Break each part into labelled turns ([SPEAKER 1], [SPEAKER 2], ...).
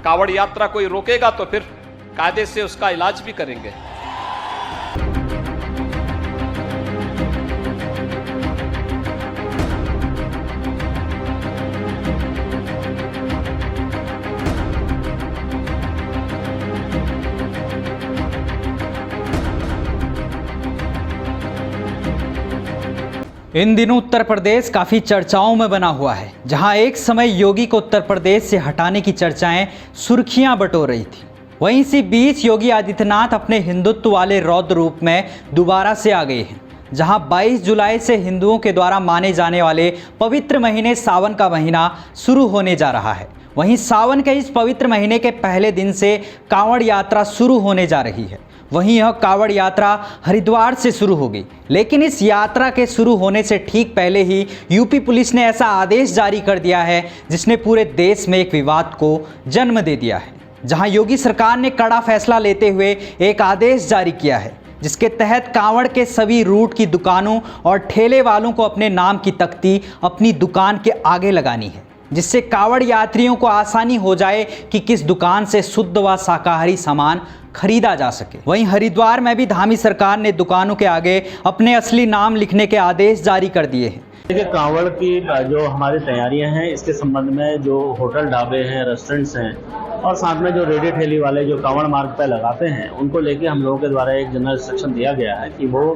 [SPEAKER 1] कावड़ यात्रा कोई रोकेगा तो फिर कायदे से उसका इलाज भी करेंगे।
[SPEAKER 2] इन दिनों उत्तर प्रदेश काफ़ी चर्चाओं में बना हुआ है, जहां एक समय योगी को उत्तर प्रदेश से हटाने की चर्चाएं सुर्खियां बटोर रही थी। वहीं इसी बीच योगी आदित्यनाथ अपने हिंदुत्व वाले रौद्र रूप में दोबारा से आ गए हैं, जहां 22 जुलाई से हिंदुओं के द्वारा माने जाने वाले पवित्र महीने सावन का महीना शुरू होने जा रहा है। वहीं सावन के इस पवित्र महीने के पहले दिन से कांवड़ यात्रा शुरू होने जा रही है। वहीं यह कांवड़ यात्रा हरिद्वार से शुरू होगी, लेकिन इस यात्रा के शुरू होने से ठीक पहले ही यूपी पुलिस ने ऐसा आदेश जारी कर दिया है जिसने पूरे देश में एक विवाद को जन्म दे दिया है। जहां योगी सरकार ने कड़ा फैसला लेते हुए एक आदेश जारी किया है, जिसके तहत कांवड़ के सभी रूट की दुकानों और ठेले वालों को अपने नाम की तख्ती अपनी दुकान के आगे लगानी है, जिससे कांवड़ यात्रियों को आसानी हो जाए कि किस दुकान से शुद्ध व शाकाहारी सामान खरीदा जा सके। वहीं हरिद्वार में भी धामी सरकार ने दुकानों के आगे अपने असली नाम लिखने के आदेश जारी कर दिए हैं।
[SPEAKER 3] देखिए, कांवड़ की जो हमारी तैयारियां हैं, इसके संबंध में जो होटल, ढाबे हैं, रेस्टोरेंट्स हैं और साथ में जो रेडी ठेली वाले जो कांवड़ मार्ग पर लगाते हैं, उनको लेके हम लोगों के द्वारा एक जनरल इंस्ट्रक्शन दिया गया है कि वो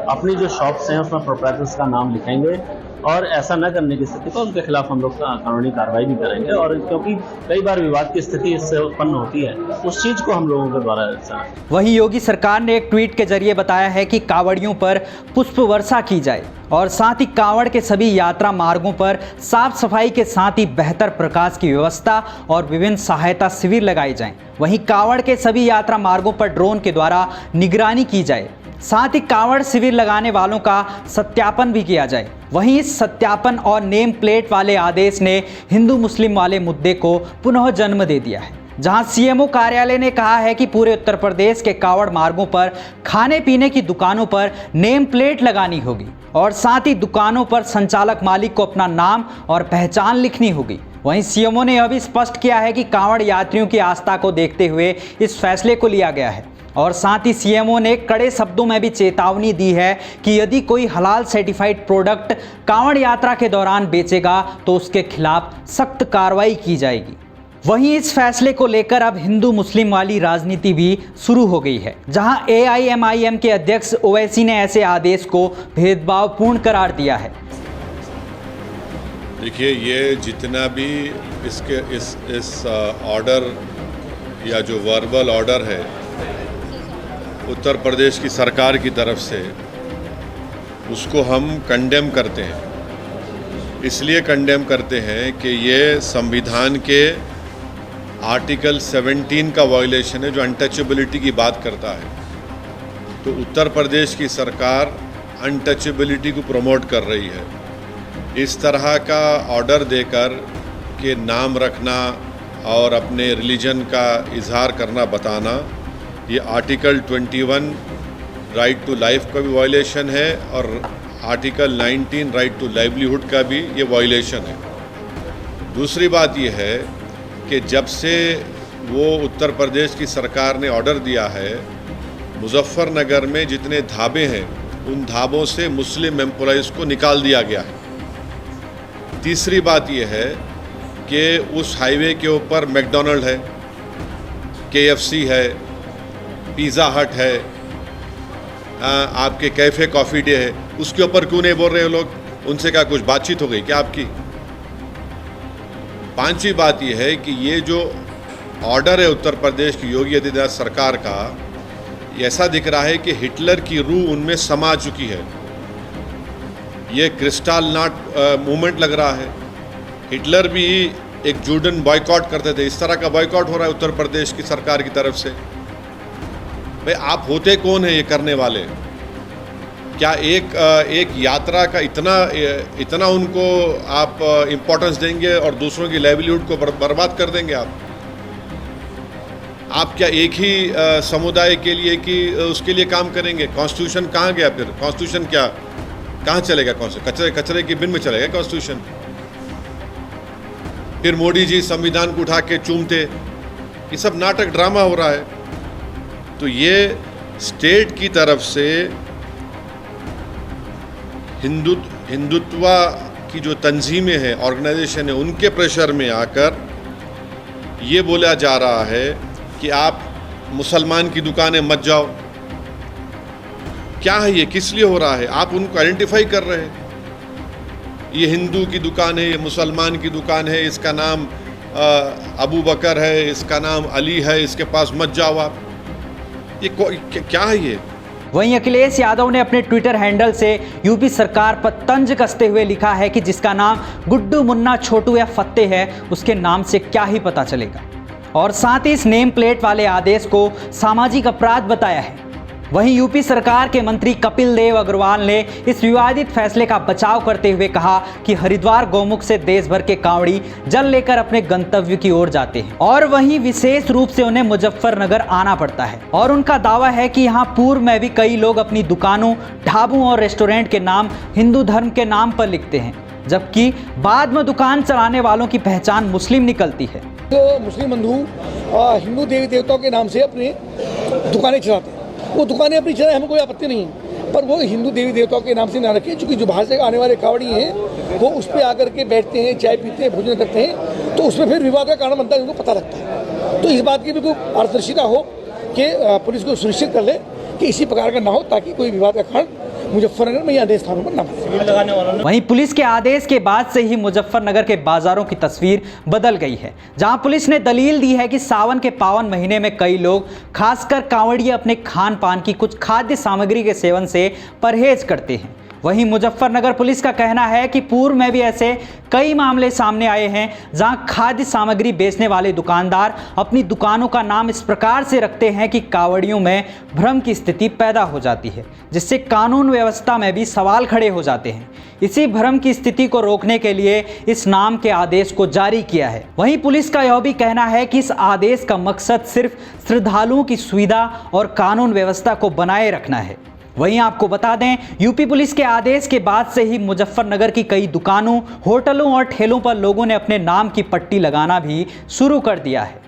[SPEAKER 3] अपनी जो शॉप्स हैं उसमें प्रोप्राइटर्स का नाम लिखेंगे और ऐसा न करने की स्थिति पर उनके खिलाफ हम लोग कानूनी कार्रवाई भी करेंगे। और क्योंकि कई बार विवाद की स्थिति इससे उत्पन्न होती है, उस चीज को हम लोगों के द्वारा।
[SPEAKER 2] वहीं योगी सरकार ने एक ट्वीट के जरिए बताया है कि कांवड़ियों पर पुष्प वर्षा की जाए और साथ ही कांवड़ के सभी यात्रा मार्गों पर साफ सफाई के साथ ही बेहतर प्रकाश की व्यवस्था और विभिन्न सहायता शिविर लगाए जाएं। वहीं कांवड़ के सभी यात्रा मार्गों पर ड्रोन के द्वारा निगरानी की जाए, साथ ही कांवड़ शिविर लगाने वालों का सत्यापन भी किया जाए। वहीं इस सत्यापन और नेम प्लेट वाले आदेश ने हिंदू मुस्लिम वाले मुद्दे को पुनः जन्म दे दिया है, जहां सीएमओ कार्यालय ने कहा है कि पूरे उत्तर प्रदेश के कांवड़ मार्गों पर खाने पीने की दुकानों पर नेम प्लेट लगानी होगी और साथ ही दुकानों पर संचालक मालिक को अपना नाम और पहचान लिखनी होगी। वहीं सीएमओ ने यह भी स्पष्ट किया है कि कांवड़ यात्रियों की आस्था को देखते हुए इस फैसले को लिया गया है और साथ ही सीएमओ ने कड़े शब्दों में भी चेतावनी दी है कि यदि कोई हलाल सर्टिफाइड प्रोडक्ट कांवड़ यात्रा के दौरान बेचेगा तो उसके खिलाफ सख्त कार्रवाई की जाएगी। वहीं इस फैसले को लेकर अब हिंदू मुस्लिम वाली राजनीति भी शुरू हो गई है, जहां एआईएमआईएम के अध्यक्ष ओवैसी ने ऐसे आदेश को भेदभावपूर्ण करार दिया है।
[SPEAKER 4] देखिए, ये जितना भी इस ऑर्डर या जो वर्बल ऑर्डर है उत्तर प्रदेश की सरकार की तरफ से, उसको हम कंडेम करते हैं। इसलिए कंडेम करते हैं कि ये संविधान के आर्टिकल 17 का वायलेशन है, जो अनटचेबिलिटी की बात करता है। तो उत्तर प्रदेश की सरकार अनटचेबिलिटी को प्रमोट कर रही है। इस तरह का ऑर्डर देकर के नाम रखना और अपने रिलीजन का इजहार करना, बताना, ये आर्टिकल 21 राइट टू लाइफ का भी वायलेशन है और आर्टिकल 19 राइट टू लाइवलीहुड का भी ये वायलेशन है। दूसरी बात ये है कि जब से वो उत्तर प्रदेश की सरकार ने ऑर्डर दिया है, मुजफ्फरनगर में जितने ढाबे हैं उन ढाबों से मुस्लिम एम्प्लॉइज़ को निकाल दिया गया है। तीसरी बात यह है कि उस हाईवे के ऊपर मैकडॉनल्ड है, KFC है, पिज़्ज़ा हट है, आपके कैफ़े कॉफ़ी डे है, उसके ऊपर क्यों नहीं बोल रहे हो लोग? उनसे क्या कुछ बातचीत हो गई क्या आपकी? पांचवी बात यह है कि ये जो ऑर्डर है उत्तर प्रदेश की योगी आदित्यनाथ सरकार का, ऐसा दिख रहा है कि हिटलर की रूह उनमें समा चुकी है। ये क्रिस्टल नॉट मूवमेंट लग रहा है। हिटलर भी एक जूडन बॉयकॉट करते थे, इस तरह का बॉयकॉट हो रहा है उत्तर प्रदेश की सरकार की तरफ से। भाई, आप होते कौन है ये करने वाले? क्या एक यात्रा का इतना उनको आप इम्पोर्टेंस देंगे और दूसरों की लाइवलीहुड को बर्बाद कर देंगे आप क्या एक ही समुदाय के लिए कि उसके लिए काम करेंगे? कॉन्स्टिट्यूशन कहाँ गया फिर? कॉन्स्टिट्यूशन क्या कहाँ चलेगा? कौन से कचरे की बिन में चलेगा कॉन्स्टिट्यूशन? फिर मोदी जी संविधान को उठा के चूमते ये सब नाटक ड्रामा हो रहा है। तो ये स्टेट की तरफ से हिंदुत्व की जो तंजीमें हैं, ऑर्गेनाइजेशन है, उनके प्रेशर में आकर ये बोला जा रहा है कि आप मुसलमान की दुकानें मत जाओ। क्या है ये, किस लिए हो रहा है? आप उनको आइडेंटिफाई कर रहे हैं, ये हिंदू की दुकान है, ये मुसलमान की दुकान है, इसका नाम अबू बकर है, इसका नाम अली है, इसके पास मत जाओ आप। ये क्या है ये?
[SPEAKER 2] वहीं अखिलेश यादव ने अपने ट्विटर हैंडल से यूपी सरकार पर तंज कसते हुए लिखा है कि जिसका नाम गुड्डू, मुन्ना, छोटू या फत्ते है, उसके नाम से क्या ही पता चलेगा। और साथ ही इस नेम प्लेट वाले आदेश को सामाजिक अपराध बताया है। वहीं यूपी सरकार के मंत्री कपिल देव अग्रवाल ने इस विवादित फैसले का बचाव करते हुए कहा कि हरिद्वार गौमुख से देश भर के कांवड़ी जल लेकर अपने गंतव्य की ओर जाते हैं और वहीं विशेष रूप से उन्हें मुजफ्फरनगर आना पड़ता है। और उनका दावा है कि यहाँ पूर्व में भी कई लोग अपनी दुकानों, ढाबों और रेस्टोरेंट के नाम हिंदू धर्म के नाम पर लिखते हैं, जबकि बाद में दुकान चलाने वालों की पहचान मुस्लिम निकलती है।
[SPEAKER 5] तो मुस्लिम बंधु हिंदू देवी देवताओं के नाम से अपने दुकानें चलाते हैं, वो दुकानें अपनी चलाएं, हमें कोई आपत्ति नहीं है, पर वो हिंदू देवी देवताओं के नाम से ना रखें, क्योंकि जो बाहर से आने वाले कावड़ी हैं वो उस पर आकर के बैठते हैं, चाय पीते हैं, भोजन करते हैं, तो उसमें फिर विवाद का कारण बनता है, उनको पता लगता है। तो इस बात की भी कोई पारदर्शिता हो कि पुलिस को सुनिश्चित कर ले कि इसी प्रकार का ना हो, ताकि कोई विवाद का कारण मुजफ्फरनगर में या अन्य स्थानों पर न बने।
[SPEAKER 2] वहीं पुलिस के आदेश के बाद से ही मुजफ्फरनगर के बाजारों की तस्वीर बदल गई है, जहां पुलिस ने दलील दी है कि सावन के पावन महीने में कई लोग, खासकर कांवड़िए, अपने खान पान की कुछ खाद्य सामग्री के सेवन से परहेज करते हैं। वहीं मुजफ्फरनगर पुलिस का कहना है कि पूर्व में भी ऐसे कई मामले सामने आए हैं जहां खाद्य सामग्री बेचने वाले दुकानदार अपनी दुकानों का नाम इस प्रकार से रखते हैं कि कांवड़ियों में भ्रम की स्थिति पैदा हो जाती है, जिससे कानून व्यवस्था में भी सवाल खड़े हो जाते हैं। इसी भ्रम की स्थिति को रोकने के लिए इस नाम के आदेश को जारी किया है। वहीं पुलिस का यह भी कहना है कि इस आदेश का मकसद सिर्फ श्रद्धालुओं की सुविधा और कानून व्यवस्था को बनाए रखना है। वहीं आपको बता दें, यूपी पुलिस के आदेश के बाद से ही मुजफ्फरनगर की कई दुकानों, होटलों और ठेलों पर लोगों ने अपने नाम की पट्टी लगाना भी शुरू कर दिया है।